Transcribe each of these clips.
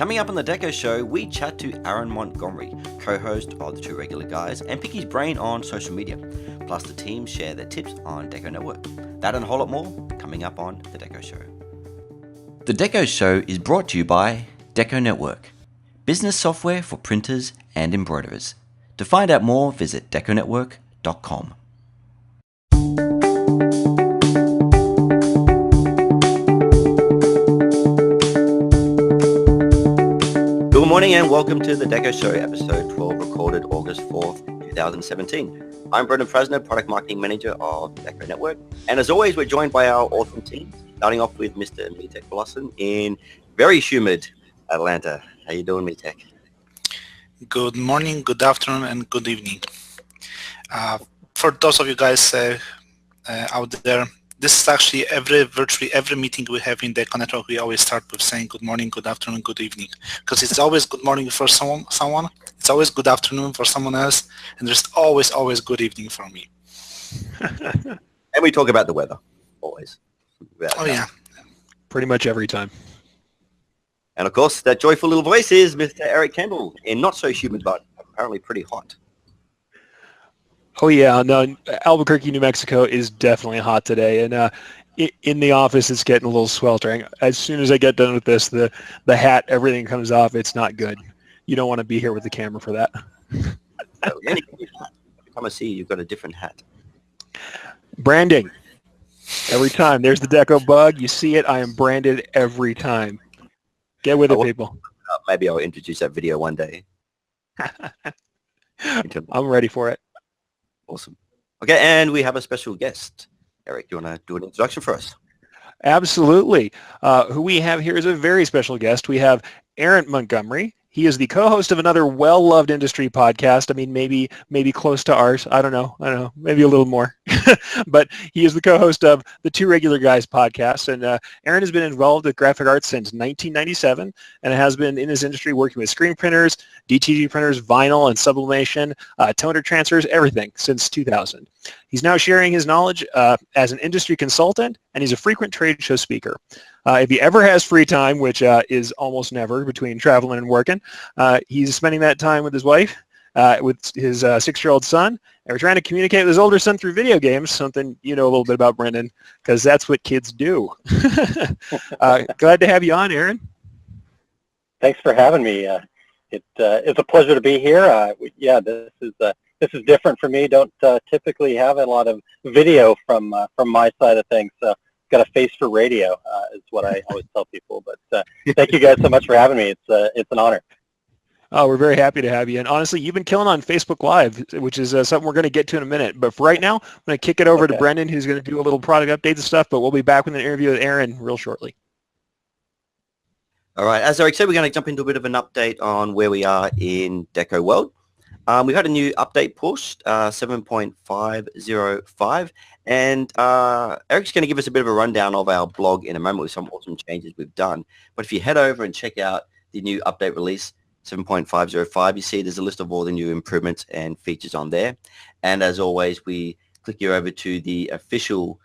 Coming up on the Deco Show, we chat to Aaron Montgomery, co-host of The Two Regular Guys, and pick his brain on social media. Plus, the team share their tips on Deco Network. That and a whole lot more coming up on the Deco Show. The Deco Show is brought to you by Deco Network, business software for printers and embroiderers. To find out more, visit deconetwork.com. Good morning and welcome to the Deco Show, episode 12, recorded August 4th, 2017. I'm Brendan Prasner, Product Marketing Manager of Deco Network. And as always, we're joined by our awesome team, starting off with Mr. Mitek Blossom in very humid Atlanta. How you doing, Mitek? Good morning, good afternoon, and good evening. For those of you guys out there, this is actually virtually every meeting we have in Deco Network, we always start with saying good morning, good afternoon, good evening. Because it's always good morning for someone, it's always good afternoon for someone else, and there's always good evening for me. And we talk about the weather, always. Yeah. Pretty much every time. And of course, that joyful little voice is Mr. Eric Campbell, in not so humid, but apparently pretty hot. Oh yeah, no, Albuquerque, New Mexico is definitely hot today, and in the office it's getting a little sweltering. As soon as I get done with this, the hat, everything comes off. It's not good. You don't want to be here with the camera for that. Every time I see you, you've got a different hat. Branding. Every time. There's the Deco bug. You see it. I am branded every time. Get with it, people. Maybe I'll introduce that video one day. I'm ready for it. Awesome. Okay, and we have a special guest. Eric, do you want to do an introduction for us? Absolutely. Who we have here is a very special guest. We have Aaron Montgomery. He is the co-host of another well-loved industry podcast. I mean, maybe close to ours. I don't know. Maybe a little more. But he is the co-host of the Two Regular Guys podcast. And Aaron has been involved with graphic arts since 1997 and has been in this industry working with screen printers, DTG printers, vinyl and sublimation, toner transfers, everything since 2000. He's now sharing his knowledge as an industry consultant, and he's a frequent trade show speaker. If he ever has free time, which is almost never between traveling and working, he's spending that time with his wife, with his 6-year-old son, and we're trying to communicate with his older son through video games, something you know a little bit about, Brendan, because that's what kids do. Glad to have you on, Aaron. Thanks for having me. It's a pleasure to be here. This is different for me. Don't typically have a lot of video from my side of things, so got a face for radio is what I always tell people. But thank you guys so much for having me. It's an honor. Oh, we're very happy to have you. And honestly, you've been killing on Facebook Live, which is something we're going to get to in a minute. But for right now, I'm going to kick it over to Brendan, who's going to do a little product updates and stuff. But we'll be back with an interview with Aaron real shortly. All right. As Eric said, we're going to jump into a bit of an update on where we are in Deco World. We've had a new update pushed, 7.505, and Eric's going to give us a bit of a rundown of our blog in a moment with some awesome changes we've done. But if you head over and check out the new update release, 7.505, you see there's a list of all the new improvements and features on there. And as always, we click you over to the official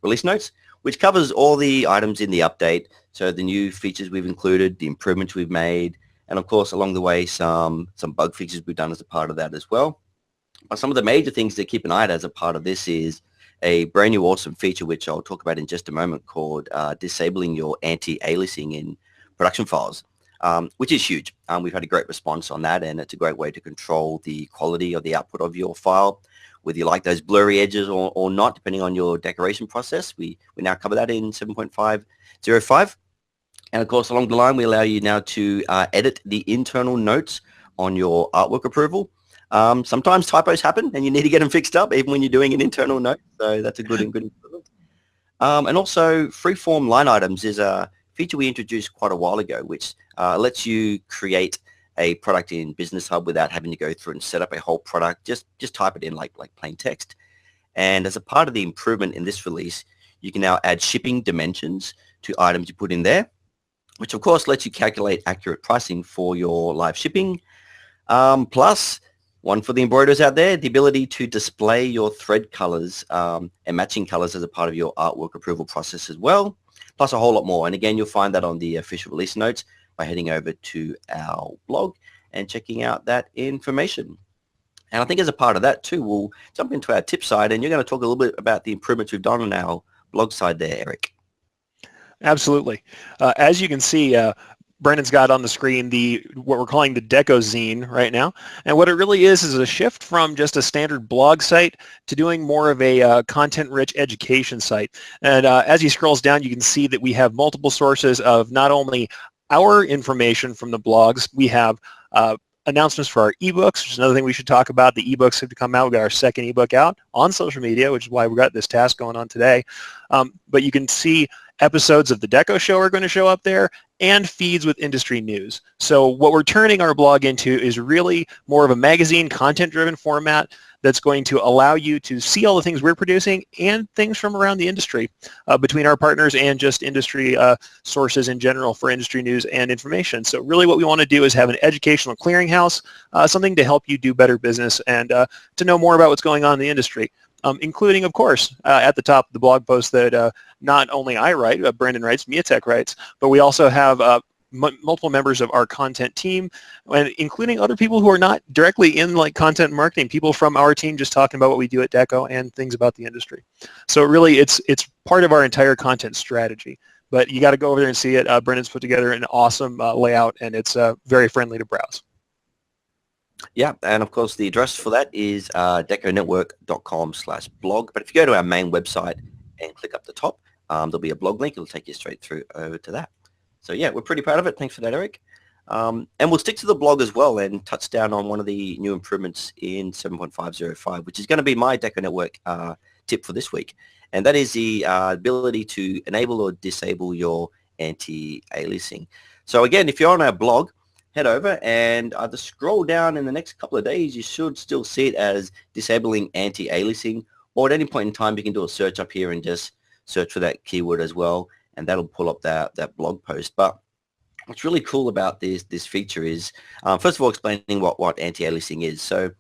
release notes, which covers all the items in the update. So the new features we've included, the improvements we've made, and of course, along the way, some bug fixes we've done as a part of that as well. But some of the major things to keep an eye at as a part of this is a brand new awesome feature, which I'll talk about in just a moment, called disabling your anti-aliasing in production files, which is huge. We've had a great response on that, and it's a great way to control the quality of the output of your file, whether you like those blurry edges or not, depending on your decoration process. We now cover that in 7.505. And of course, along the line, we allow you now to edit the internal notes on your artwork approval. Sometimes typos happen and you need to get them fixed up even when you're doing an internal note. So that's a good improvement. And also, freeform line items is a feature we introduced quite a while ago, which lets you create a product in Business Hub without having to go through and set up a whole product. Just type it in like plain text. And as a part of the improvement in this release, you can now add shipping dimensions to items you put in there, which of course lets you calculate accurate pricing for your live shipping. Plus, one for the embroiderers out there, the ability to display your thread colors and matching colors as a part of your artwork approval process as well, plus a whole lot more. And again, you'll find that on the official release notes. by heading over to our blog and checking out that information. And I think as a part of that too, we'll jump into our tip side, and you're going to talk a little bit about the improvements we've done on our blog side there, Eric. Absolutely. As you can see, Brendan's got on the screen what we're calling the Deco Zine right now. And what it really is a shift from just a standard blog site to doing more of a content-rich education site. And as he scrolls down, you can see that we have multiple sources of not only our information from the blogs, we have announcements for our ebooks, which is another thing we should talk about. The ebooks have come out. We got our second ebook out on social media, which is why we got this task going on today. But you can see episodes of the DecoShow are going to show up there, and feeds with industry news. So what we're turning our blog into is really more of a magazine, content-driven format that's going to allow you to see all the things we're producing and things from around the industry between our partners and just industry sources in general for industry news and information. So really what we want to do is have an educational clearinghouse, something to help you do better business and to know more about what's going on in the industry. Including, of course, at the top of the blog post that not only I write, Brendan writes, MiaTech writes, but we also have multiple members of our content team, and including other people who are not directly in like content marketing, people from our team just talking about what we do at Deco and things about the industry. So really, it's part of our entire content strategy. But you got to go over there and see it. Brendan's put together an awesome layout, and it's very friendly to browse. Yeah, and of course the address for that is deconetwork.com/blog. But if you go to our main website and click up the top, there'll be a blog link. It'll take you straight through over to that. So yeah, we're pretty proud of it. Thanks for that, Eric. And we'll stick to the blog as well and touch down on one of the new improvements in 7.505, which is going to be my Deco Network tip for this week. And that is the ability to enable or disable your anti-aliasing. So again, if you're on our blog, head over and either scroll down in the next couple of days. You should still see it as disabling anti-aliasing, or at any point in time you can do a search up here and just search for that keyword as well, and that'll pull up that blog post. But what's really cool about this feature is first of all explaining what anti-aliasing is. So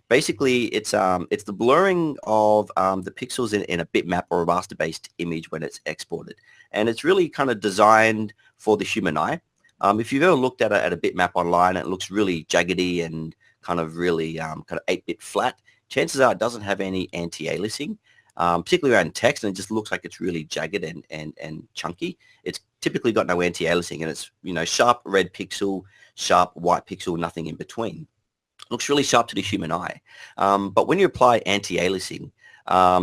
basically it's the blurring of the pixels in a bitmap or a raster based image when it's exported, and it's really kind of designed for the human eye. If you've ever looked at a bitmap online, it looks really jaggedy and kind of really kind of 8-bit flat. Chances are it doesn't have any anti-aliasing, particularly around text, and it just looks like it's really jagged and chunky. It's typically got no anti-aliasing, and it's, you know, sharp red pixel, sharp white pixel, nothing in between. It looks really sharp to the human eye. But when you apply anti-aliasing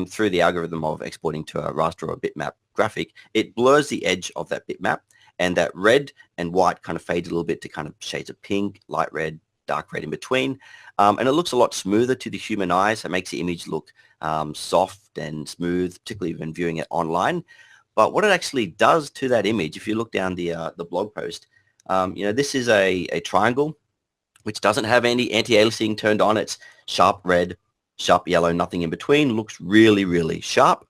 through the algorithm of exporting to a raster or a bitmap graphic, it blurs the edge of that bitmap, and that red and white kind of fades a little bit to kind of shades of pink, light red, dark red in between. And it looks a lot smoother to the human eye, so it makes the image look soft and smooth, particularly when viewing it online. But what it actually does to that image, if you look down the blog post, you know, this is a triangle which doesn't have any anti-aliasing turned on. It's sharp red, sharp yellow, nothing in between. Looks really, really sharp.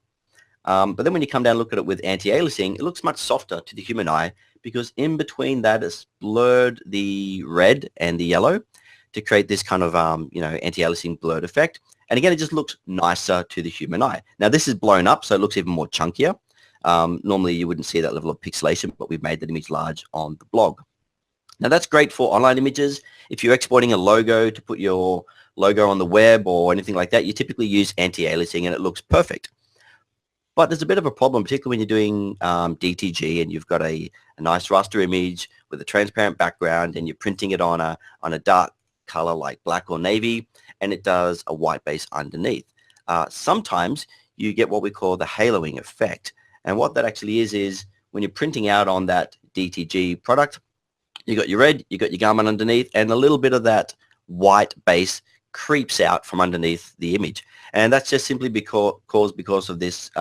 But then when you come down and look at it with anti-aliasing, it looks much softer to the human eye, because in between that is blurred the red and the yellow to create this kind of, you know, anti-aliasing blurred effect. And again, it just looks nicer to the human eye. Now, this is blown up, so it looks even more chunkier. Normally, you wouldn't see that level of pixelation, but we've made that image large on the blog. Now, that's great for online images. If you're exporting a logo to put your logo on the web or anything like that, you typically use anti-aliasing, and it looks perfect. But there's a bit of a problem, particularly when you're doing DTG and you've got a nice raster image with a transparent background and you're printing it on a dark color like black or navy, and it does a white base underneath. Sometimes you get what we call the haloing effect. And what that actually is when you're printing out on that DTG product, you got your red, you got your garment underneath, and a little bit of that white base creeps out from underneath the image. And that's just simply because of this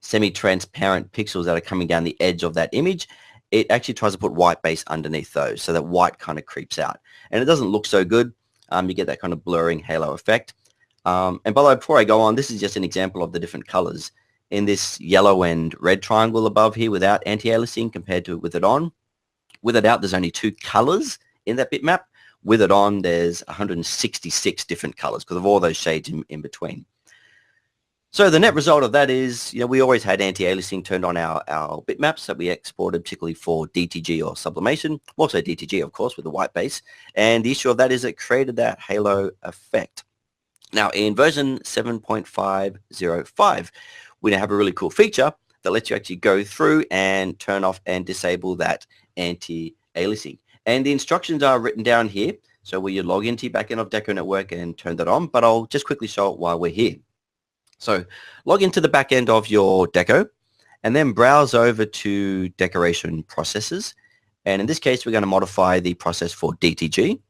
semi-transparent pixels that are coming down the edge of that image. It actually tries to put white base underneath those, so that white kind of creeps out. And it doesn't look so good. You get that kind of blurring halo effect. And by the way, before I go on, this is just an example of the different colors. In this yellow and red triangle above here without anti-aliasing compared to with it on. With it out, there's only 2 colors in that bitmap. With it on, there's 166 different colors because of all those shades in between. So the net result of that is, we always had anti-aliasing turned on our bitmaps that we exported, particularly for DTG or sublimation, also DTG, of course, with the white base. And the issue of that is it created that halo effect. Now, in version 7.505, we now have a really cool feature that lets you actually go through and turn off and disable that anti-aliasing. And the instructions are written down here. So where you log into your backend of Deco Network and turn that on, but I'll just quickly show it while we're here. So log into the back end of your Deco and then browse over to decoration processes. And in this case, we're going to modify the process for DTG.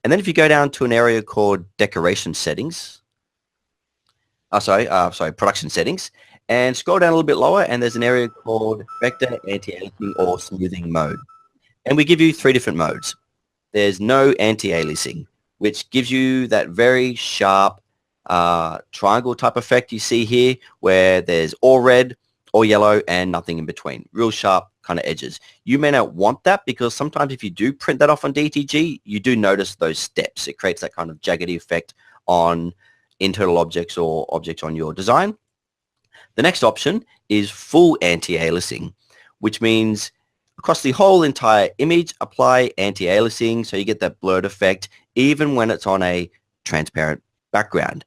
And then if you go down to an area called decoration settings, production settings, and scroll down a little bit lower, and there's an area called vector anti-aliasing or smoothing mode. And we give you 3 different modes. There's no anti-aliasing, which gives you that very sharp triangle type effect you see here, where there's all red, all yellow, and nothing in between. Real sharp kind of edges. You may not want that because sometimes if you do print that off on DTG, you do notice those steps. It creates that kind of jaggedy effect on internal objects or objects on your design. The next option is full anti-aliasing, which means across the whole entire image, apply anti-aliasing so you get that blurred effect even when it's on a transparent background.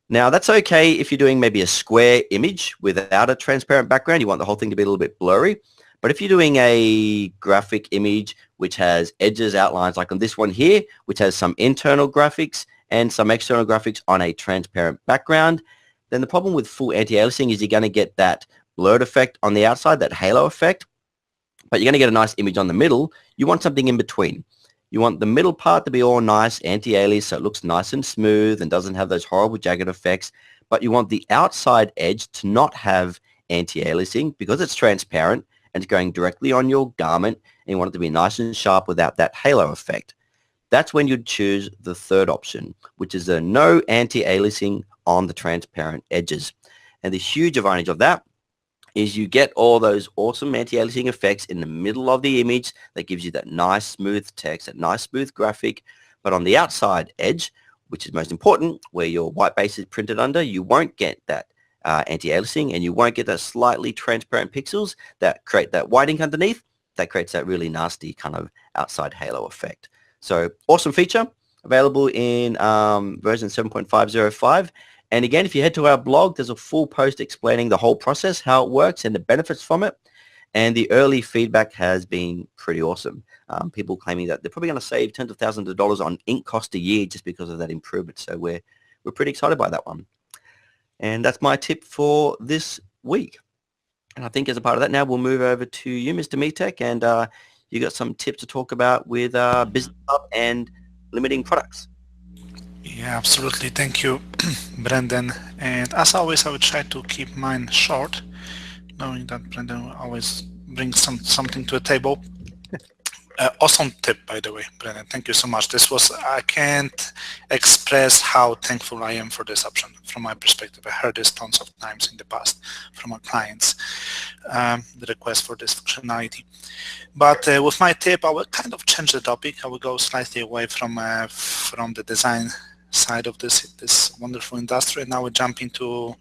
Now that's okay if you're doing maybe a square image without a transparent background. You want the whole thing to be a little bit blurry. But if you're doing a graphic image which has edges, outlines, like on this one here, which has some internal graphics and some external graphics on a transparent background, then the problem with full anti-aliasing is you're going to get that blurred effect on the outside, that halo effect, but you're going to get a nice image on the middle. You want something in between. You want the middle part to be all nice, anti-alias, so it looks nice and smooth and doesn't have those horrible jagged effects. But you want the outside edge to not have anti-aliasing because it's transparent and it's going directly on your garment, and you want it to be nice and sharp without that halo effect. That's when you'd choose the third option, which is the no anti-aliasing on the transparent edges. And the huge advantage of that is you get all those awesome anti-aliasing effects in the middle of the image that gives you that nice smooth text, that nice smooth graphic. But on the outside edge, which is most important, where your white base is printed under, you won't get that anti-aliasing, and you won't get that slightly transparent pixels that create that white ink underneath. That creates that really nasty kind of outside halo effect. So awesome feature, available in version 7.505. And again, if you head to our blog, there's a full post explaining the whole process, how it works and the benefits from it. And the early feedback has been pretty awesome. People claiming that they're probably going to save tens of thousands of dollars on ink cost a year just because of that improvement. So we're pretty excited by that one. And that's my tip for this week. And I think as a part of that now, we'll move over to you, Mr. Metek, and you got some tips to talk about with Business Hub and limiting products. Yeah, absolutely. Thank you, Brendan. And as always, I will try to keep mine short, knowing that Brendan will always brings something to the table. Awesome tip, by the way, Brendan. Thank you so much. I can't express how thankful I am for this option from my perspective. I heard this tons of times in the past from our clients, the request for this functionality. But with my tip, I will kind of change the topic. I will go slightly away from the design side of this wonderful industry, and now we jump into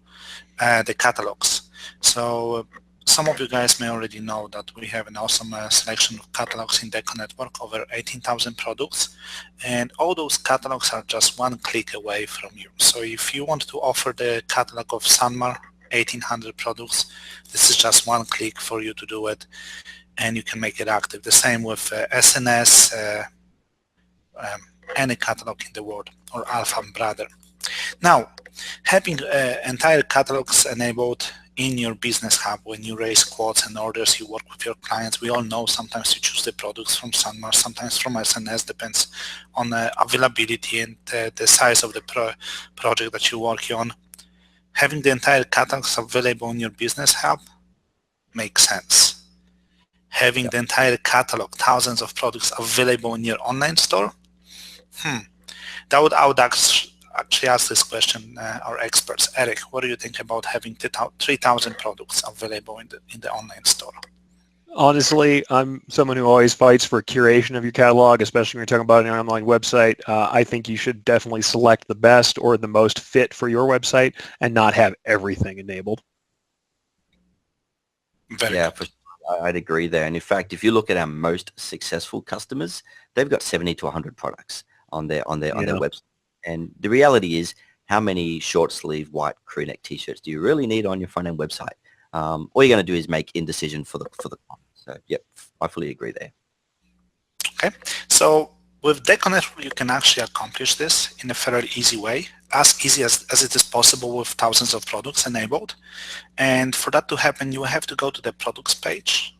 the catalogs. So some of you guys may already know that we have an awesome selection of catalogs in Deco Network, over 18,000 products, and all those catalogs are just one click away from you. So if you want to offer the catalog of Sanmar 1,800 products, this is just one click for you to do it, and you can make it active. The same with SNS, any catalog in the world, or Alpha Brother. Now, having entire catalogs enabled in your business hub, when you raise quotes and orders, you work with your clients. We all know sometimes you choose the products from Sanmar, sometimes from SNS, depends on the availability and the size of the project that you're working on. Having the entire catalogs available in your business hub makes sense. Having the entire catalog, thousands of products available in your online store, I would actually ask this question our experts. Eric, what do you think about having 3,000 products available in the online store? Honestly, I'm someone who always fights for curation of your catalog, especially when you're talking about an online website. I think you should definitely select the best or the most fit for your website and not have everything enabled. Very Yeah, good. I'd agree there. And in fact, if you look at our most successful customers, they've got 70 to 100 products on their Yeah. website. And the reality is, how many short sleeve white crew neck t-shirts do you really need on your front end website? All you're going to do is make indecision for the client. So, yep, I fully agree there. Okay, so with Decorator, you can actually accomplish this in a fairly easy way, as easy as it is possible with thousands of products enabled. And for that to happen, you have to go to the products page.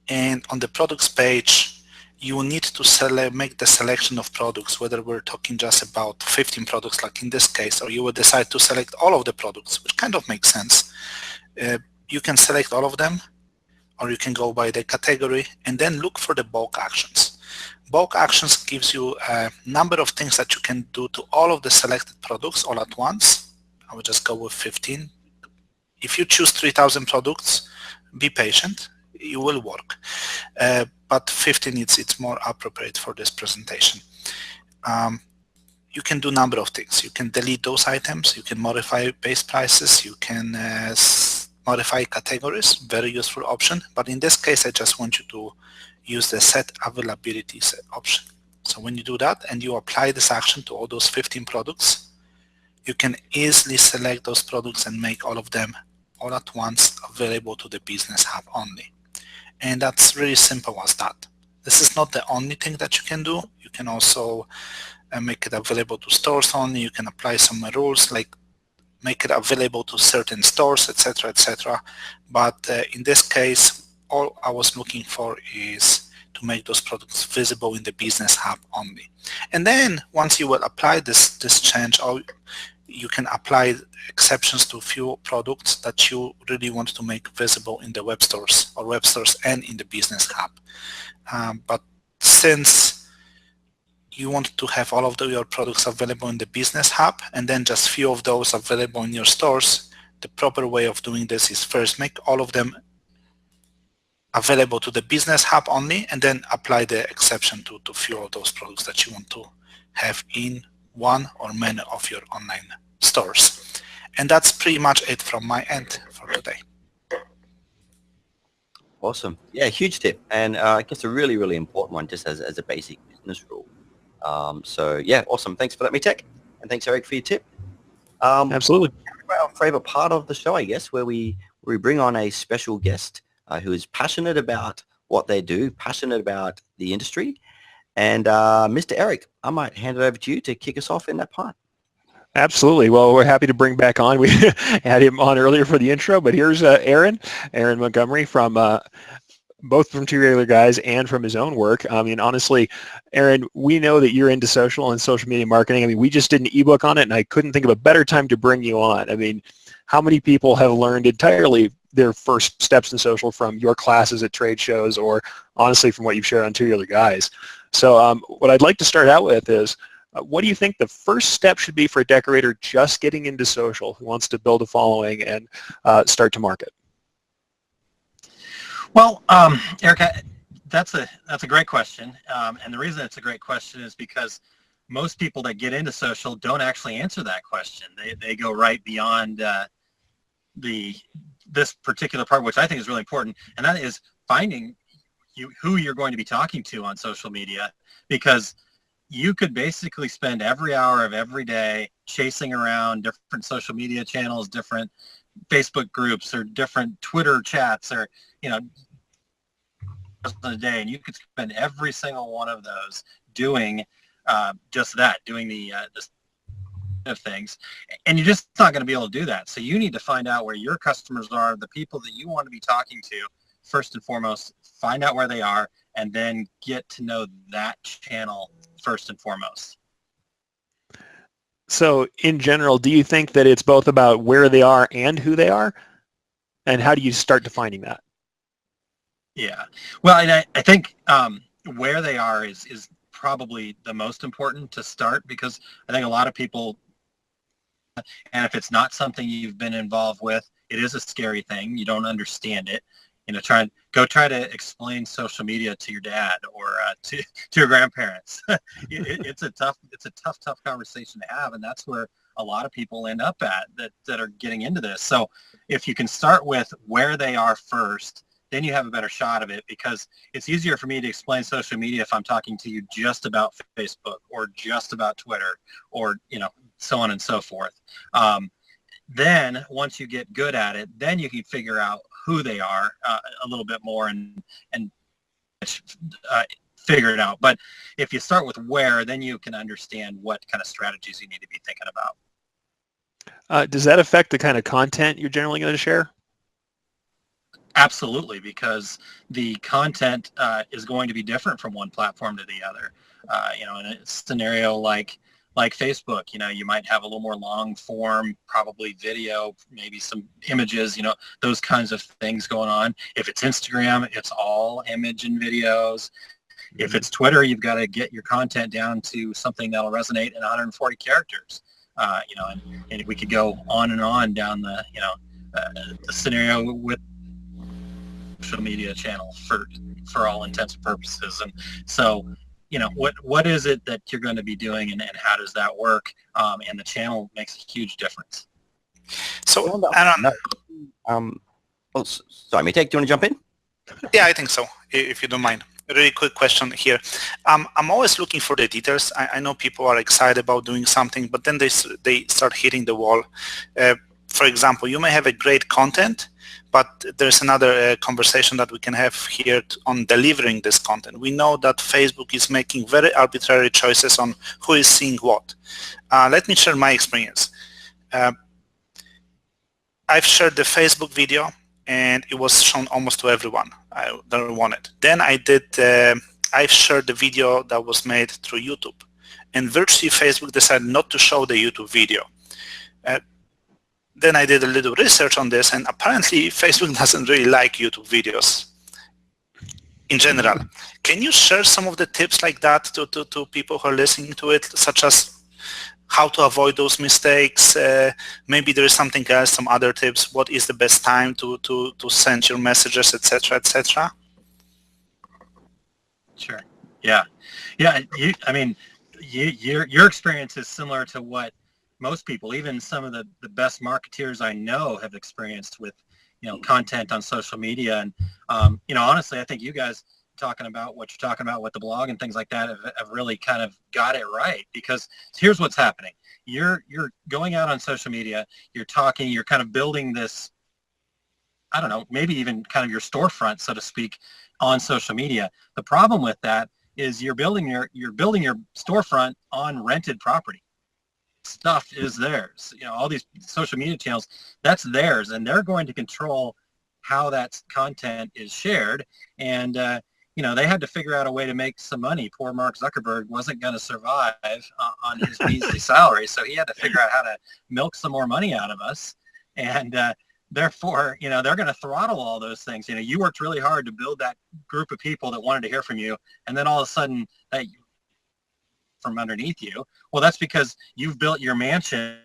And on the products page, you will need to make the selection of products, whether we're talking just about 15 products like in this case, or you will decide to select all of the products, which kind of makes sense. You can select all of them, or you can go by the category and then look for the bulk actions. Bulk actions gives you a number of things that you can do to all of the selected products all at once. I will just go with 15. If you choose 3,000 products, be patient, it will work. But 15, it's more appropriate for this presentation. You can do a number of things. You can delete those items, you can modify base prices, you can modify categories, very useful option. But in this case, I just want you to use the set availability option. So when you do that and you apply this action to all those 15 products, you can easily select those products and make all of them all at once available to the Business Hub only. And that's really simple as that. This is not the only thing that you can do. You can also make it available to stores only. You can apply some rules like make it available to certain stores, etc., etc. But in this case, all I was looking for is to make those products visible in the Business Hub only. And then once you will apply this change, you can apply exceptions to a few products that you really want to make visible in the web stores or web stores and in the Business Hub. But since you want to have all of your products available in the Business Hub and then just few of those available in your stores, the proper way of doing this is first make all of them available to the Business Hub only and then apply the exception to few of those products that you want to have in one or many of your online stores. And that's pretty much it from my end for today. Awesome. Yeah, huge tip. And I guess a really, really important one just as a basic business rule. So yeah, awesome. Thanks for that, Mitek. And thanks, Eric, for your tip. Absolutely. Our favorite part of the show, I guess, where we bring on a special guest who is passionate about what they do, passionate about the industry. And Mr. Eric, I might hand it over to you to kick us off in that part. Absolutely. Well, we're happy to bring back on. We had him on earlier for the intro, but here's Aaron Montgomery from both from Two Regular Guys and from his own work. I mean, honestly, Aaron, we know that you're into social and social media marketing. I mean, we just did an ebook on it, and I couldn't think of a better time to bring you on. I mean, how many people have learned entirely their first steps in social from your classes at trade shows or honestly from what you've shared on Two Regular Guys? So what I'd like to start out with is, what do you think the first step should be for a decorator just getting into social who wants to build a following and start to market? Well, Erica, that's a great question, and the reason it's a great question is because most people that get into social don't actually answer that question. They go right beyond this particular part, which I think is really important, and that is finding who you're going to be talking to on social media, because you could basically spend every hour of every day chasing around different social media channels, different Facebook groups, or different Twitter chats, or a day, and you could spend every single one of those doing just that, doing the of things, and you're just not going to be able to do that. So you need to find out where your customers are, the people that you want to be talking to, first and foremost, find out where they are, and then get to know that channel first and foremost. So in general, do you think that it's both about where they are and who they are? And how do you start defining that? Yeah. Well, and I think where they are is probably the most important to start, because I think a lot of people, and if it's not something you've been involved with, it is a scary thing. You don't understand it. try to explain social media to your dad or to your grandparents. It's a tough conversation to have, and that's where a lot of people end up at that are getting into this. So if you can start with where they are first, then you have a better shot of it, because it's easier for me to explain social media if I'm talking to you just about Facebook or just about Twitter or, so on and so forth. Then once you get good at it, then you can figure out who they are a little bit more and figure it out. But if you start with where, then you can understand what kind of strategies you need to be thinking about. Does that affect the kind of content you're generally going to share? Absolutely, because the content is going to be different from one platform to the other. In a scenario like Facebook, you might have a little more long form, probably video, maybe some images, those kinds of things going on. If it's Instagram, it's all image and videos. If it's Twitter, you've got to get your content down to something that'll resonate in 140 characters. And we could go on and on down the scenario with social media channel for all intents and purposes. And so, what is it that you're going to be doing, and how does that work? And the channel makes a huge difference. So, sorry, Mitek, do you want to jump in? Yeah, I think so, if you don't mind. A really quick question here. I'm always looking for the details. I know people are excited about doing something, but then they start hitting the wall. For example, you may have a great content, but there's another conversation that we can have here on delivering this content. We know that Facebook is making very arbitrary choices on who is seeing what. Let me share my experience. I've shared the Facebook video, and it was shown almost to everyone that wanted. Then I've shared the video that was made through YouTube, and virtually Facebook decided not to show the YouTube video. Then I did a little research on this, and apparently Facebook doesn't really like YouTube videos in general. Can you share some of the tips like that to people who are listening to it, such as how to avoid those mistakes? Maybe there is something else, some other tips. What is the best time to send your messages, etc., etc.? Sure. Yeah. Your experience is similar to what most people, even some of the best marketeers I know, have experienced with, content on social media. And, honestly, I think you guys talking about what you're talking about with the blog and things like that have really kind of got it right, because here's what's happening. You're going out on social media, you're talking, you're kind of building this, I don't know, maybe even kind of your storefront, so to speak, on social media. The problem with that is you're building your storefront on rented property. Stuff is theirs. All these social media channels, that's theirs, and they're going to control how that content is shared. And they had to figure out a way to make some money. Poor Mark Zuckerberg wasn't going to survive on his measly salary, so he had to figure out how to milk some more money out of us. And therefore, they're going to throttle all those things. You worked really hard to build that group of people that wanted to hear from you, and then all of a sudden, from underneath you. Well, that's because you've built your mansion.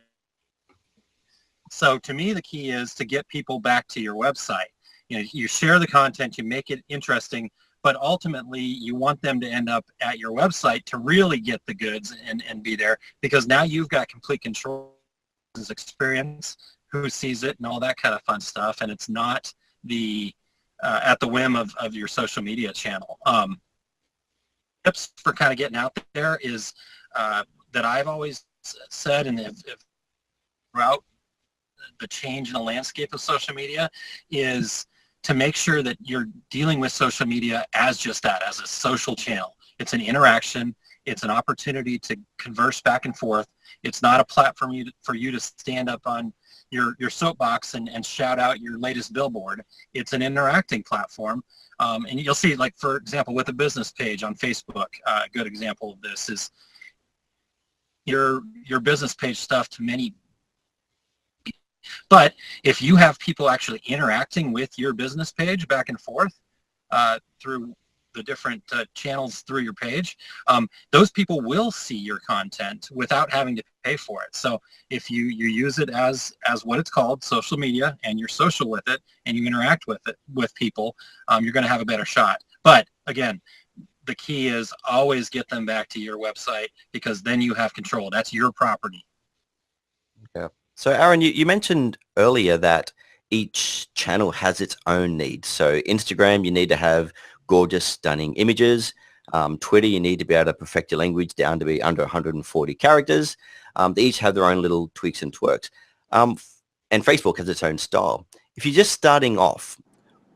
So to me, the key is to get people back to your website. You share the content, you make it interesting, but ultimately you want them to end up at your website to really get the goods and be there, because now you've got complete control of his experience, who sees it, and all that kind of fun stuff. And it's not at the whim of your social media channel. Tips for kind of getting out there is that I've always said, and throughout the change in the landscape of social media, is to make sure that you're dealing with social media as just that, as a social channel. It's an interaction. It's an opportunity to converse back and forth. It's not a platform for you to stand up on your soapbox and shout out your latest billboard. It's an interacting platform. And you'll see, like, for example, with a business page on Facebook, a good example of this is your business page stuff to many. But if you have people actually interacting with your business page back and forth through the different channels through your page, those people will see your content without having to pay for it. So if you use it as what it's called, social media, and you're social with it and you interact with it with people, you're going to have a better shot. But again, the key is always get them back to your website, because then you have control. That's your property. Yeah. So Aaron, you mentioned earlier that each channel has its own needs. So Instagram, you need to have gorgeous, stunning images. Twitter, you need to be able to perfect your language down to be under 140 characters. They each have their own little tweaks and twerks. And Facebook has its own style. If you're just starting off,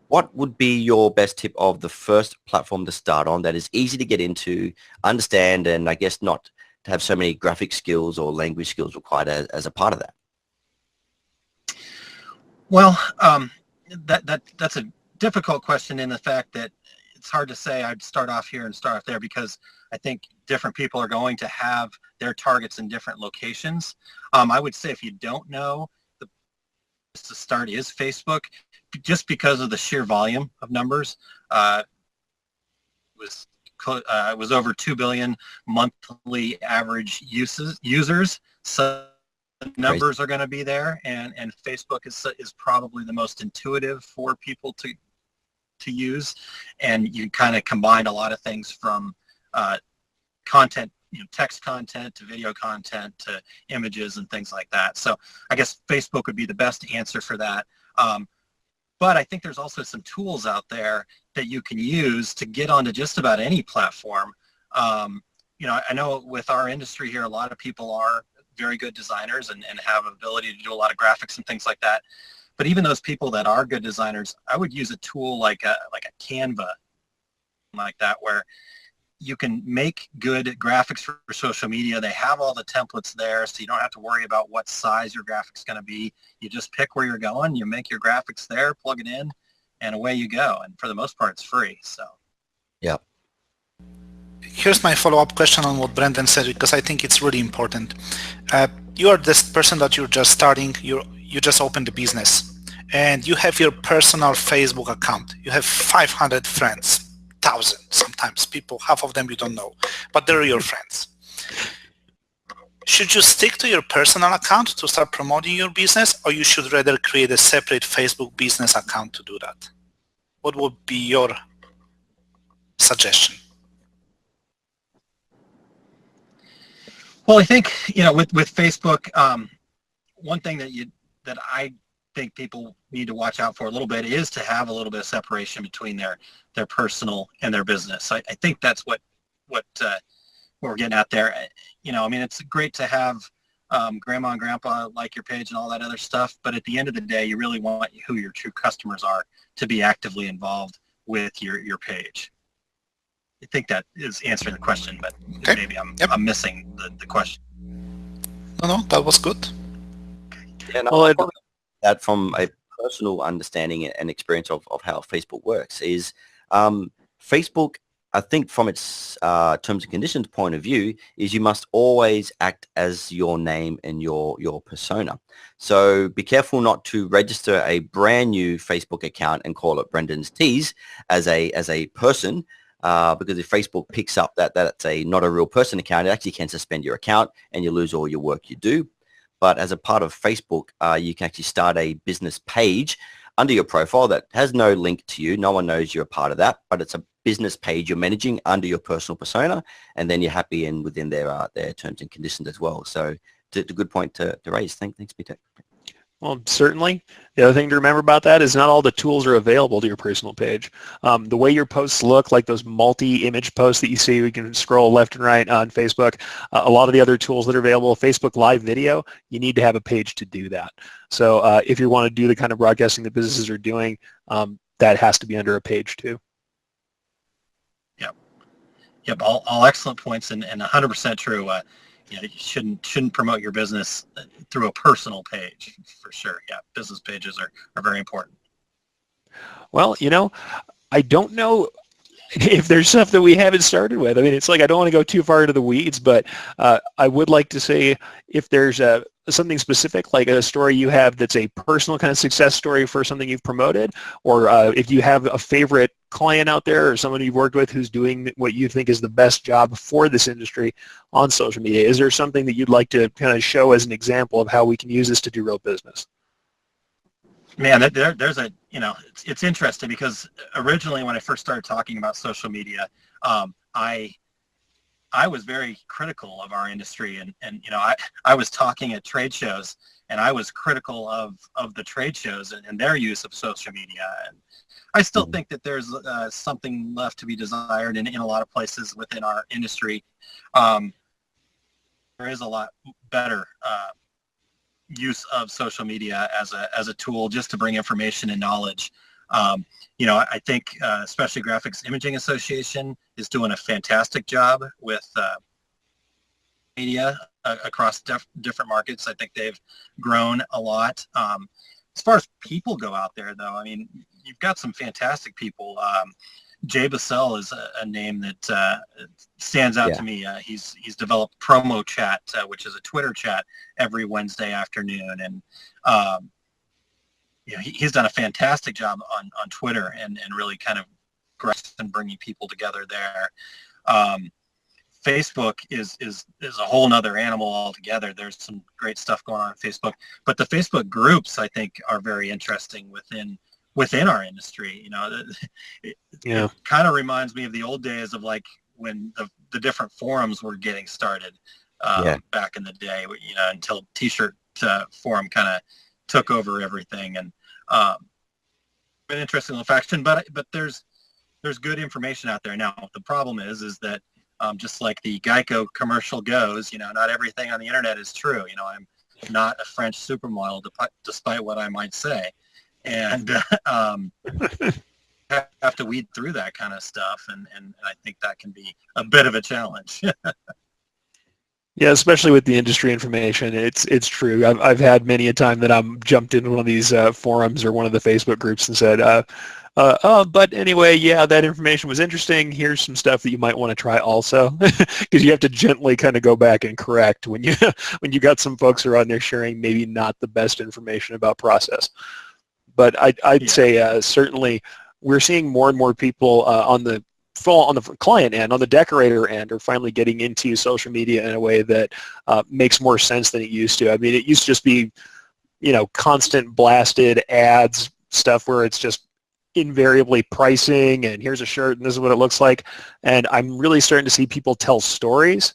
what would be your best tip of the first platform to start on that is easy to get into, understand, and I guess not to have so many graphic skills or language skills required as a part of that? Well, that's a difficult question in the fact that it's hard to say I'd start off here and start off there, because I think different people are going to have their targets in different locations. I would say if you don't know, the place to start is Facebook, just because of the sheer volume of numbers. It was over 2 billion monthly average users. So the numbers are going to be there, and Facebook is probably the most intuitive for people to use, and you kind of combine a lot of things from content, text content to video content to images and things like that. So I guess Facebook would be the best answer for that. But I think there's also some tools out there that you can use to get onto just about any platform. I know with our industry here, a lot of people are very good designers and have ability to do a lot of graphics and things like that. But even those people that are good designers, I would use a tool like a Canva, like that, where you can make good graphics for social media. They have all the templates there, so you don't have to worry about what size your graphic's going to be. You just pick where you're going, you make your graphics there, plug it in, and away you go. And for the most part, it's free. So, yeah. Here's my follow-up question on what Brendan said, because I think it's really important. You are this person that you're just starting, you just opened a business, and you have your personal Facebook account. You have 500 friends, 1,000 sometimes people, half of them you don't know, but they're your friends. Should you stick to your personal account to start promoting your business, or you should rather create a separate Facebook business account to do that? What would be your suggestion? well, I think with Facebook, one thing that I think people need to watch out for a little bit is to have a little bit of separation between their personal and their business. I think that's what we're getting at there. It's great to have grandma and grandpa like your page and all that other stuff, but at the end of the day, you really want who your true customers are to be actively involved with your page. I think that is answering the question, but okay. Maybe I'm missing the question. No, that was good. Yeah, no, that from a personal understanding and experience of how Facebook works is Facebook, I think from its terms and conditions point of view, is you must always act as your name and your persona. So be careful not to register a brand new Facebook account and call it Brendan's Tees as a person, because if Facebook picks up that that's not a real person account, it actually can suspend your account and you lose all your work you do. But as a part of Facebook, you can actually start a business page under your profile that has no link to you. No one knows you're a part of that, but it's a business page you're managing under your personal persona, and then you're happy and within their terms and conditions as well. So it's a good point to raise. Thanks, Peter. Well, certainly. The other thing to remember about that is not all the tools are available to your personal page. The way your posts look, like those multi-image posts that you see, we can scroll left and right on Facebook. A lot of the other tools that are available, Facebook Live Video, you need to have a page to do that. So if you want to do the kind of broadcasting that businesses are doing, that has to be under a page too. Yep, all excellent points and 100% true. You shouldn't promote your business through a personal page, for sure. Yeah, business pages are very important. Well, I don't know if there's stuff that we haven't started with. I mean, it's like I don't want to go too far into the weeds, but I would like to say if there's something specific, like a story you have that's a personal kind of success story for something you've promoted, or if you have a favorite client out there or someone you've worked with who's doing what you think is the best job for this industry on social media, is there something that you'd like to kind of show as an example of how we can use this to do real business? Man, there's a, it's interesting because originally when I first started talking about social media, I was very critical of our industry, and I was talking at trade shows, and I was critical of the trade shows and their use of social media. And I still think that there's something left to be desired in a lot of places within our industry. There is a lot better use of social media as a tool just to bring information and knowledge. I think especially Graphics Imaging Association is doing a fantastic job with media across different markets. I think they've grown a lot. As far as people go out there, though, I mean, you've got some fantastic people. Jay Bassell is a name that stands out to me. He's developed Promo Chat, which is a Twitter chat every Wednesday afternoon, and he's done a fantastic job on Twitter and really kind of and bringing people together there. Facebook is a whole nother animal altogether. There's some great stuff going on Facebook, but the Facebook groups I think are very interesting within our industry. It kind of reminds me of the old days of like when the different forums were getting started back in the day, until T-shirt forum kind of took over everything. And an interesting little faction, but there's good information out there. Now the problem is that just like the Geico commercial goes, not everything on the internet is true. I'm not a French supermodel, despite what I might say. And have to weed through that kind of stuff, and I think that can be a bit of a challenge. Yeah, especially with the industry information, it's true. I've had many a time that I'm jumped into one of these forums or one of the Facebook groups and said, but anyway, yeah, that information was interesting. Here's some stuff that you might want to try also, because you have to gently kind of go back and correct when you got some folks who are on there sharing maybe not the best information about process. But I'd say certainly we're seeing more and more people on the client end, on the Decorator end, are finally getting into social media in a way that makes more sense than it used to. I mean, it used to just be, constant blasted ads stuff where it's just invariably pricing and here's a shirt and this is what it looks like. And I'm really starting to see people tell stories.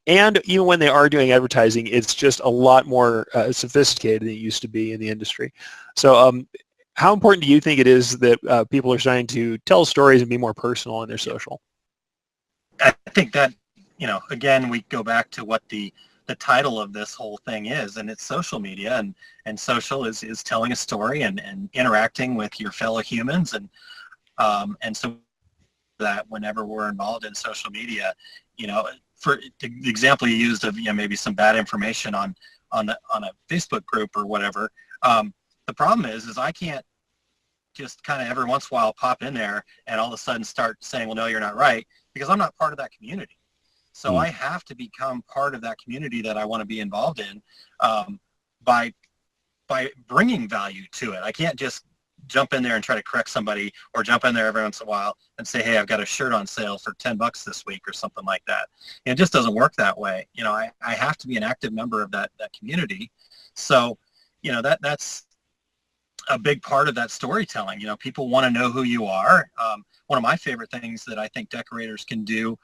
And even when they are doing advertising, it's just a lot more sophisticated than it used to be in the industry. So how important do you think it is that people are starting to tell stories and be more personal in their social? I think that, again, we go back to what the title of this whole thing is, and it's social media, and social is telling a story and interacting with your fellow humans, and so that whenever we're involved in social media, for the example you used of maybe some bad information on a Facebook group or whatever, the problem is I can't just kind of every once in a while pop in there and all of a sudden start saying, well, no, you're not right, because I'm not part of that community. So I have to become part of that community that I want to be involved in by bringing value to it. I can't just jump in there and try to correct somebody, or jump in there every once in a while and say, hey, I've got a shirt on sale for $10 this week or something like that. And it just doesn't work that way. I have to be an active member of that community. So, that's a big part of that storytelling. People want to know who you are. One of my favorite things that I think decorators can do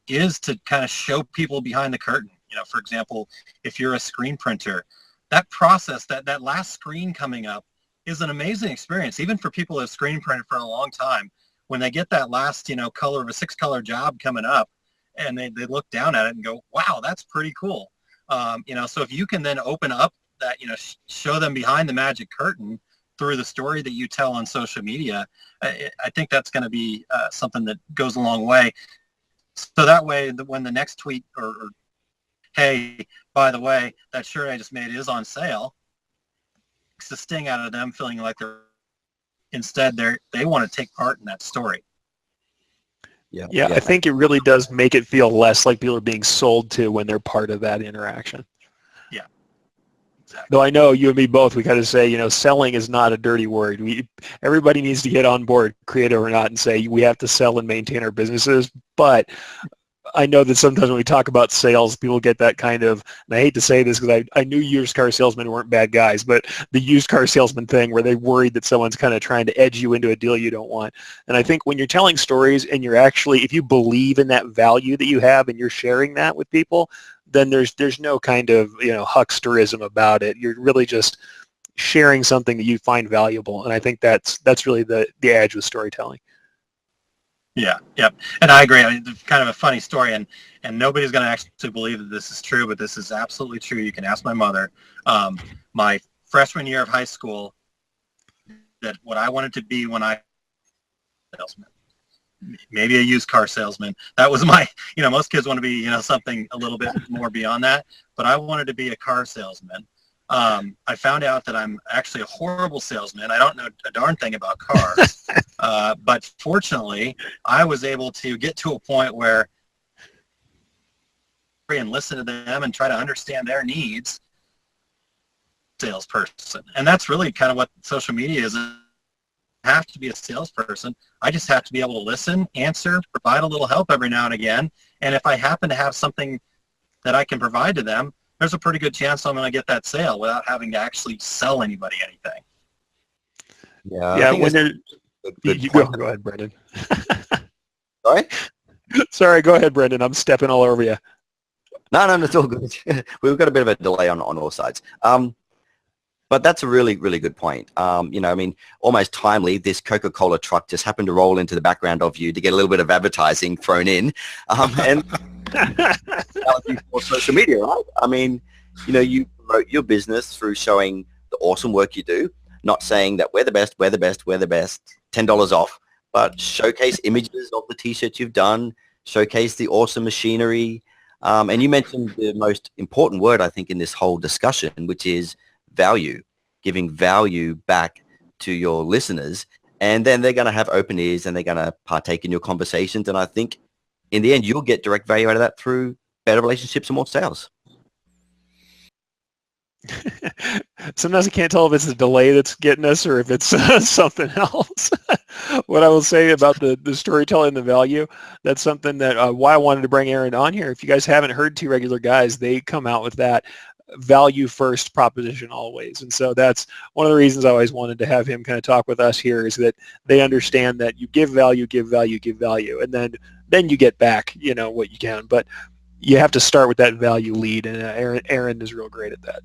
is to kind of show people behind the curtain. For example, if you're a screen printer, that process, that last screen coming up is an amazing experience, even for people who have screen printed for a long time. When they get that last, color of a 6-color job coming up, and they look down at it and go, wow, that's pretty cool. So if you can then open up that, show them behind the magic curtain through the story that you tell on social media, I think that's going to be something that goes a long way. So that way, when the next tweet or hey, by the way, that shirt I just made is on sale, it's the sting out of them feeling like they want to take part in that story. Yeah, I think it really does make it feel less like people are being sold to when they're part of that interaction. Yeah. Exactly. Though I know you and me both, we kind of say, selling is not a dirty word. Everybody needs to get on board, creative or not, and say we have to sell and maintain our businesses. But I know that sometimes when we talk about sales, people get that kind of, and I hate to say this because I knew used car salesmen weren't bad guys, but the used car salesman thing where they're worried that someone's kind of trying to edge you into a deal you don't want. And I think when you're telling stories and you're actually, if you believe in that value that you have and you're sharing that with people, then there's no kind of, hucksterism about it. You're really just sharing something that you find valuable. And I think that's really the edge with storytelling. Yeah, yep. And I agree. I mean, it's kind of a funny story, and nobody's going to actually believe that this is true, but this is absolutely true. You can ask my mother. My freshman year of high school, that what I wanted to be when I salesman, maybe a used car salesman. That was my, most kids want to be, something a little bit more beyond that, but I wanted to be a car salesman. I found out that I'm actually a horrible salesman. I don't know a darn thing about cars. But fortunately, I was able to get to a point where and listen to them and try to understand their needs. Salesperson. And that's really kind of what social media is. I have to be a salesperson. I just have to be able to listen, answer, provide a little help every now and again. And if I happen to have something that I can provide to them, there's a pretty good chance I'm going to get that sale without having to actually sell anybody anything. Yeah. When go ahead, Brendan. Sorry? Sorry, go ahead, Brendan. I'm stepping all over you. No, it's all good. We've got a bit of a delay on all sides. But that's a really, really good point. Almost timely, this Coca-Cola truck just happened to roll into the background of you to get a little bit of advertising thrown in. And for social media, right? You promote your business through showing the awesome work you do, not saying that we're the best, $10 off, but showcase images of the t-shirts you've done, showcase the awesome machinery. And you mentioned the most important word, I think, in this whole discussion, which is value, giving value back to your listeners. And then they're going to have open ears and they're going to partake in your conversations. And I think in the end, you'll get direct value out of that through better relationships and more sales. Sometimes I can't tell if it's a delay that's getting us or if it's something else. What I will say about the storytelling and the value, that's something that why I wanted to bring Aaron on here. If you guys haven't heard Two Regular Guys, they come out with that value first proposition always. And so that's one of the reasons I always wanted to have him kind of talk with us here, is that they understand that you give value, and then you get back, what you can. But you have to start with that value lead, and Aaron is real great at that.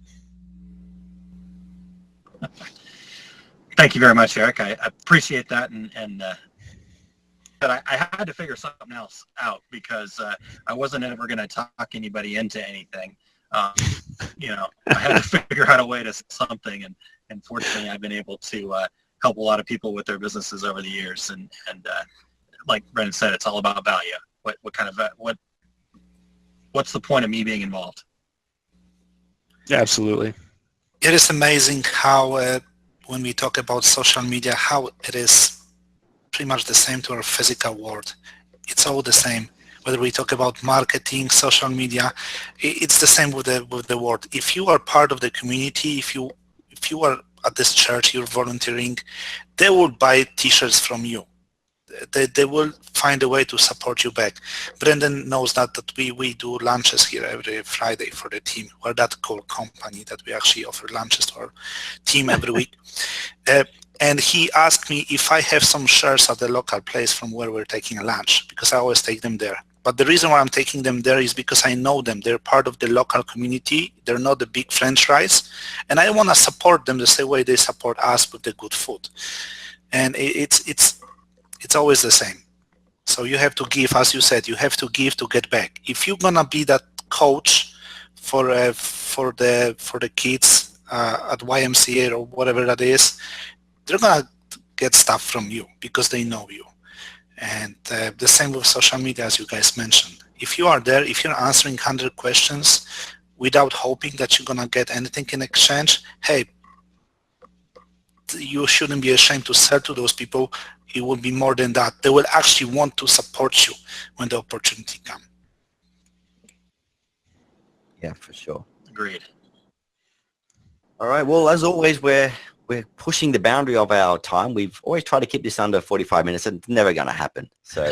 Thank you very much, Eric. I appreciate that, but I had to figure something else out because I wasn't ever going to talk anybody into anything. I had to figure out a way to something, and fortunately, I've been able to help a lot of people with their businesses over the years. And like Brendan said, it's all about value. What's the point of me being involved? Absolutely. It is amazing how when we talk about social media, how it is pretty much the same to our physical world. It's all the same. Whether we talk about marketing, social media, it's the same with the world. If you are part of the community, if you are at this church, you're volunteering, they will buy t-shirts from you. They will find a way to support you back. Brendan knows that we do lunches here every Friday for the team. We're that cool company that we actually offer lunches to our team every week. And he asked me if I have some shares at the local place from where we're taking a lunch, because I always take them there. But the reason why I'm taking them there is because I know them. They're part of the local community. They're not the big franchise. And I want to support them the same way they support us with the good food. And it's always the same. So you have to give, as you said, you have to give to get back. If you're gonna be that coach for the kids at YMCA or whatever that is, they're gonna get stuff from you because they know you. And the same with social media, as you guys mentioned. If you are there, if you're answering 100 questions without hoping that you're gonna get anything in exchange, hey, you shouldn't be ashamed to sell to those people. It will be more than that. They will actually want to support you when the opportunity comes. Yeah, for sure. Agreed. All right. Well, as always, we're pushing the boundary of our time. We've always tried to keep this under 45 minutes, and it's never going to happen. So,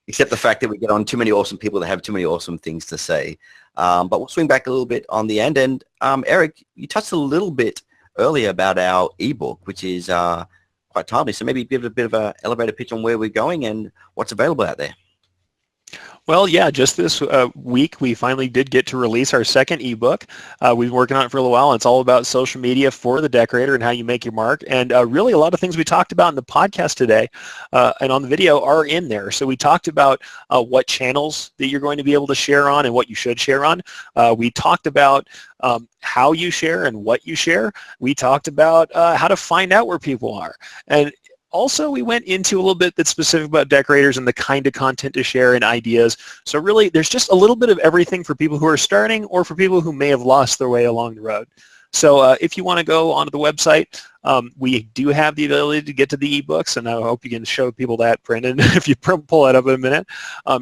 except the fact that we get on too many awesome people that have too many awesome things to say. But we'll swing back a little bit on the end. And Eric, you touched a little bit earlier about our ebook, which is quite timely. So maybe give it a bit of an elevator pitch on where we're going and what's available out there. Well, yeah, just this week we finally did get to release our second ebook. We've been working on it for a little while, and it's all about social media for the decorator and how you make your mark. And really a lot of things we talked about in the podcast today and on the video are in there. So we talked about what channels that you're going to be able to share on and what you should share on. We talked about how you share and what you share. We talked about how to find out where people are. And also, we went into a little bit that's specific about decorators and the kind of content to share and ideas. So really, there's just a little bit of everything for people who are starting or for people who may have lost their way along the road. So if you want to go onto the website, we do have the ability to get to the ebooks, and I hope you can show people that, Brendan, if you pull that up in a minute.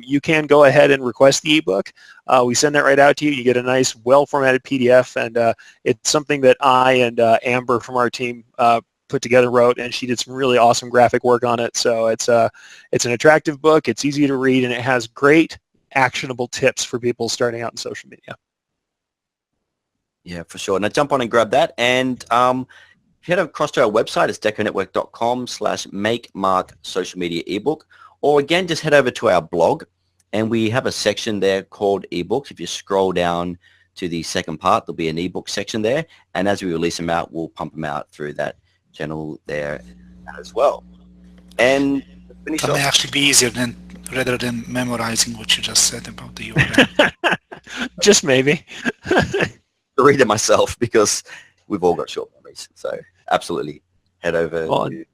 You can go ahead and request the ebook. We send that right out to you. You get a nice, well-formatted PDF, and it's something that I and Amber from our team put together, wrote, and she did some really awesome graphic work on it. So it's an attractive book. It's easy to read, and it has great actionable tips for people starting out in social media. Yeah, for sure. Now jump on and grab that, and head across to our website. It's deconetwork.com/make-mark-social-media ebook, or again, just head over to our blog, and we have a section there called ebooks. If you scroll down to the second part, there'll be an ebook section there, and as we release them out, we'll pump them out through that channel there as well. And finish that off. may actually be easier rather than memorizing what you just said about the URL. Just maybe. To read it myself, because we've all got short memories. So absolutely head over to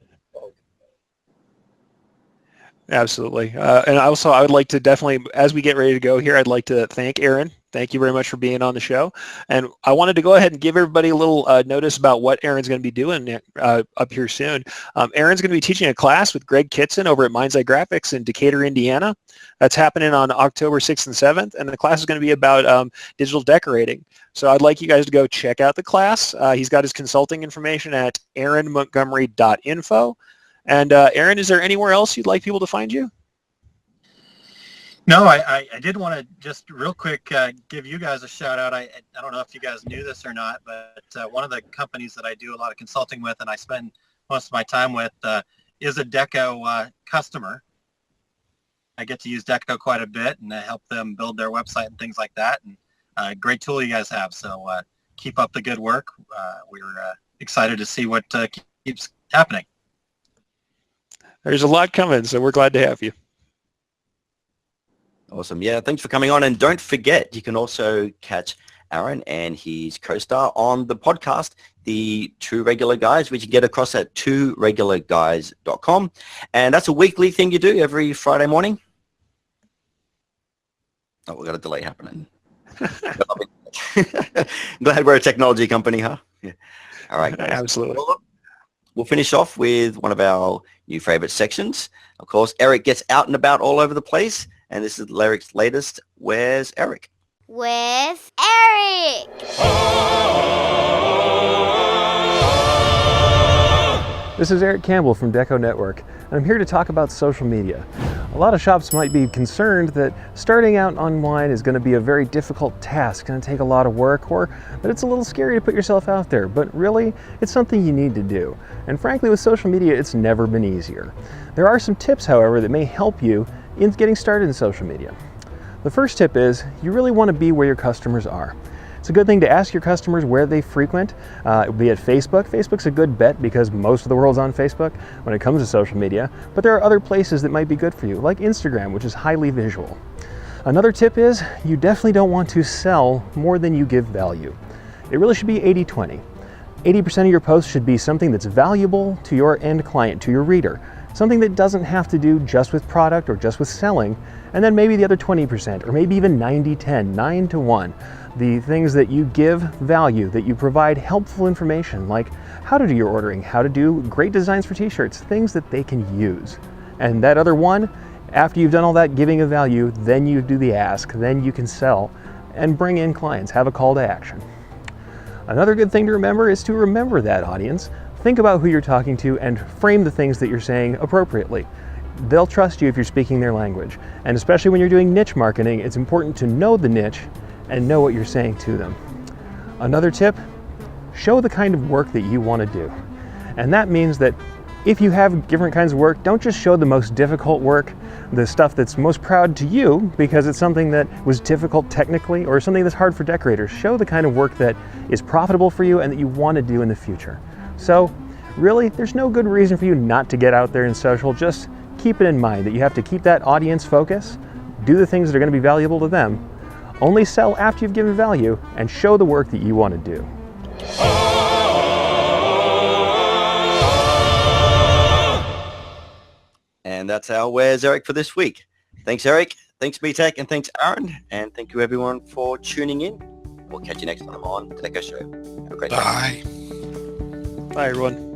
Absolutely. And also, I would like to definitely, as we get ready to go here, I'd like to thank Aaron. Thank you very much for being on the show. And I wanted to go ahead and give everybody a little notice about what Aaron's going to be doing up here soon. Aaron's going to be teaching a class with Greg Kitson over at Mind's Eye Graphics in Decatur, Indiana. That's happening on October 6th and 7th. And the class is going to be about digital decorating. So I'd like you guys to go check out the class. He's got his consulting information at aaronmontgomery.info. And Aaron, is there anywhere else you'd like people to find you? No, I did want to just real quick give you guys a shout out. I don't know if you guys knew this or not, but one of the companies that I do a lot of consulting with and I spend most of my time with is a Deco customer. I get to use Deco quite a bit and help them build their website and things like that. And great tool you guys have. So keep up the good work. We're excited to see what keeps happening. There's a lot coming, so we're glad to have you. Awesome. Yeah, thanks for coming on. And don't forget, you can also catch Aaron and his co-star on the podcast, The Two Regular Guys, which you get across at tworegularguys.com. And that's a weekly thing you do every Friday morning. Oh, we've got a delay happening. Glad we're a technology company, huh? Yeah. All right. Absolutely. Well, we'll finish off with one of our new favorite sections. Of course, Eric gets out and about all over the place. And this is Eric's latest, Where's Eric? With Eric. This is Eric Campbell from Deco Network, and I'm here to talk about social media. A lot of shops might be concerned that starting out online is going to be a very difficult task, going to take a lot of work, or that it's a little scary to put yourself out there, but really, it's something you need to do. And frankly, with social media, it's never been easier. There are some tips, however, that may help you in getting started in social media. The first tip is you really want to be where your customers are. It's a good thing to ask your customers where they frequent, be it Facebook. Facebook's a good bet because most of the world's on Facebook when it comes to social media, but there are other places that might be good for you, like Instagram, which is highly visual. Another tip is you definitely don't want to sell more than you give value. It really should be 80-20. 80% of your posts should be something that's valuable to your end client, to your reader. Something that doesn't have to do just with product or just with selling, and then maybe the other 20%, or maybe even 90-10, 9-1. The things that you give value, that you provide helpful information, like how to do your ordering, how to do great designs for t-shirts, things that they can use. And that other one, after you've done all that giving of value, then you do the ask, then you can sell and bring in clients, have a call to action. Another good thing to remember is to remember that audience. Think about who you're talking to and frame the things that you're saying appropriately. They'll trust you if you're speaking their language. And especially when you're doing niche marketing, it's important to know the niche and know what you're saying to them. Another tip, show the kind of work that you want to do. And that means that if you have different kinds of work, don't just show the most difficult work, the stuff that's most proud to you because it's something that was difficult technically or something that's hard for decorators. Show the kind of work that is profitable for you and that you want to do in the future. So really, there's no good reason for you not to get out there in social. Just keep it in mind that you have to keep that audience focus, do the things that are going to be valuable to them, only sell after you've given value, and show the work that you want to do. And that's our Where's Eric for this week. Thanks, Eric. Thanks, BTech, and thanks, Aaron. And thank you, everyone, for tuning in. We'll catch you next time on the DecoShow. Have a great day. Bye. Bye, everyone.